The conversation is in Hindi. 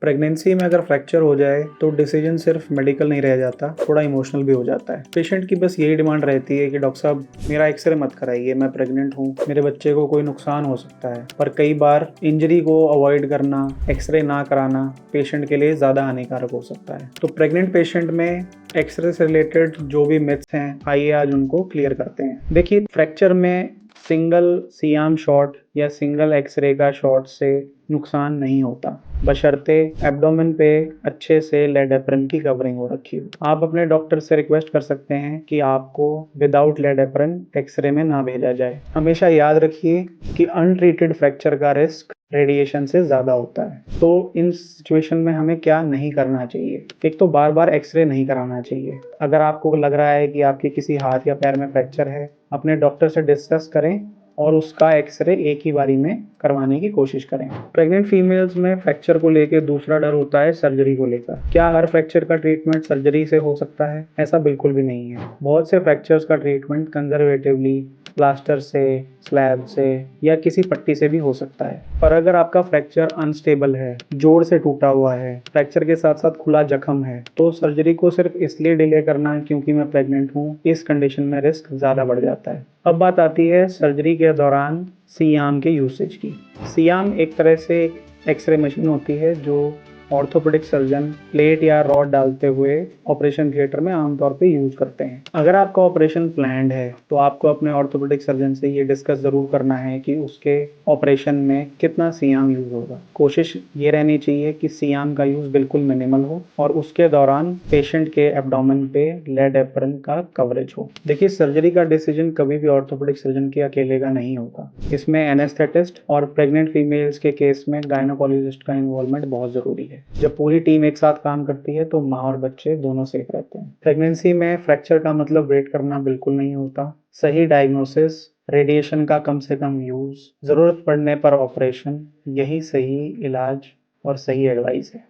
प्रेगनेंसी में अगर फ्रैक्चर हो जाए तो डिसीजन सिर्फ मेडिकल नहीं रह जाता, थोड़ा इमोशनल भी हो जाता है। पेशेंट की बस यही डिमांड रहती है कि डॉक्टर साहब मेरा एक्सरे मत कराइए, मैं प्रेग्नेंट हूँ, मेरे बच्चे को कोई नुकसान हो सकता है। पर कई बार इंजरी को अवॉइड करना, एक्सरे ना कराना पेशेंट के लिए ज़्यादा हानिकारक हो सकता है। तो प्रेग्नेंट पेशेंट में एक्सरे से रिलेटेड जो भी मिथ्स हैं, आइए आज उनको क्लियर करते हैं। देखिए, फ्रैक्चर में सिंगल सियाम शॉट या सिंगल एक्सरे का शॉट से नुकसान नहीं होता, बशर्ते एब्डोमेन पे अच्छे से लेड एप्रन की कवरिंग हो रखी हो। आप अपने डॉक्टर से रिक्वेस्ट कर सकते हैं कि आपको विदाउट लेड एप्रन एक्सरे में ना भेजा जाए। हमेशा याद रखिए कि अनट्रीटेड फ्रैक्चर का रिस्क रेडिएशन से ज़्यादा होता है। तो इन सिचुएशन में हमें क्या नहीं करना चाहिए? एक तो बार बार एक्सरे नहीं कराना चाहिए। अगर आपको लग रहा है कि आपके किसी हाथ या पैर में फ्रैक्चर है, अपने डॉक्टर से डिस्कस करें और उसका एक्सरे एक ही बारी में करवाने की कोशिश करें। प्रेग्नेंट फीमेल्स में फ्रैक्चर को लेकर दूसरा डर होता है सर्जरी को लेकर। क्या हर फ्रैक्चर का ट्रीटमेंट सर्जरी से हो सकता है? ऐसा बिल्कुल भी नहीं है। बहुत से फ्रैक्चर्स का ट्रीटमेंट कंजर्वेटिवली प्लास्टर से, स्लैब से या किसी पट्टी से भी हो सकता है। पर अगर आपका फ्रैक्चर अनस्टेबल है, जोड़ से टूटा हुआ है, फ्रैक्चर के साथ साथ खुला जख्म है, तो सर्जरी को सिर्फ इसलिए डिले करना है क्योंकि मैं प्रेग्नेंट हूँ, इस कंडीशन में रिस्क ज़्यादा बढ़ जाता है। अब बात आती है सर्जरी के दौरान सी-आर्म के यूसेज की। सी-आर्म एक तरह से एक्सरे मशीन होती है जो ऑर्थोपेडिक सर्जन प्लेट या रॉड डालते हुए ऑपरेशन थिएटर में आमतौर पे यूज करते हैं। अगर आपका ऑपरेशन प्लान्ड है तो आपको अपने ऑर्थोपेडिक सर्जन से ये डिस्कस जरूर करना है कि उसके ऑपरेशन में कितना सी-आर्म यूज होगा। कोशिश ये रहनी चाहिए कि सी-आर्म का यूज बिल्कुल मिनिमल हो और उसके दौरान पेशेंट के एब्डोमेन पे लेड एप्रन का कवरेज हो। देखिए, सर्जरी का डिसीजन कभी भी ऑर्थोपेडिक सर्जन के अकेले का नहीं होता। इसमें एनेस्थेटिस्ट और प्रेग्नेंट फीमेल्स के केस में गायनोकोलॉजिस्ट का इन्वॉल्वमेंट बहुत जरूरी है। जब पूरी टीम एक साथ काम करती है तो माँ और बच्चे दोनों सेफ रहते हैं। प्रेगनेंसी में फ्रैक्चर का मतलब वेट करना बिल्कुल नहीं होता। सही डायग्नोसिस, रेडिएशन का कम से कम यूज, जरूरत पड़ने पर ऑपरेशन, यही सही इलाज और सही एडवाइस है।